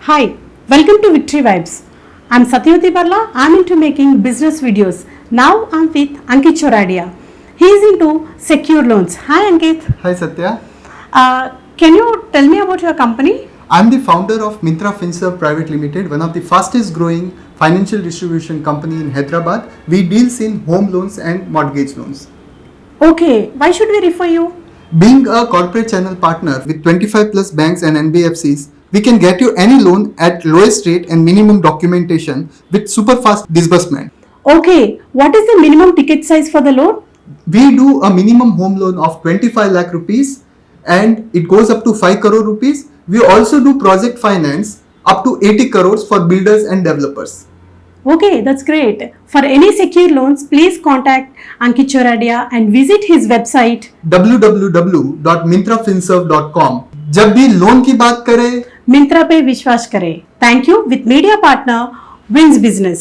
Hi, welcome to Victory Vibes. I'm Satyavati Barla. I'm into making business videos. Now I'm with Ankit Choradia. He is into secure loans. Hi Ankit. Hi Satya. Can you tell me about your company? I'm the founder of Mintra Finance Private Limited, one of the fastest growing financial distribution company in Hyderabad. We deals in home loans and mortgage loans. Okay, why should we refer you? Being a corporate channel partner with 25 plus banks and NBFCs, we can get you any loan at lowest rate and minimum documentation with super fast disbursement. Okay, what is the minimum ticket size for the loan? We do a minimum home loan of 25 lakh rupees and it goes up to 5 crore rupees. We also do project finance up to 80 crores for builders and developers. Okay, that's great. For any secure loans, please contact Ankit Choradia and visit his website www.mintrafinserve.com. जब भी loan की बात करें, मिंत्रा पे विश्वास करें. Thank you with media partner WINZ Business.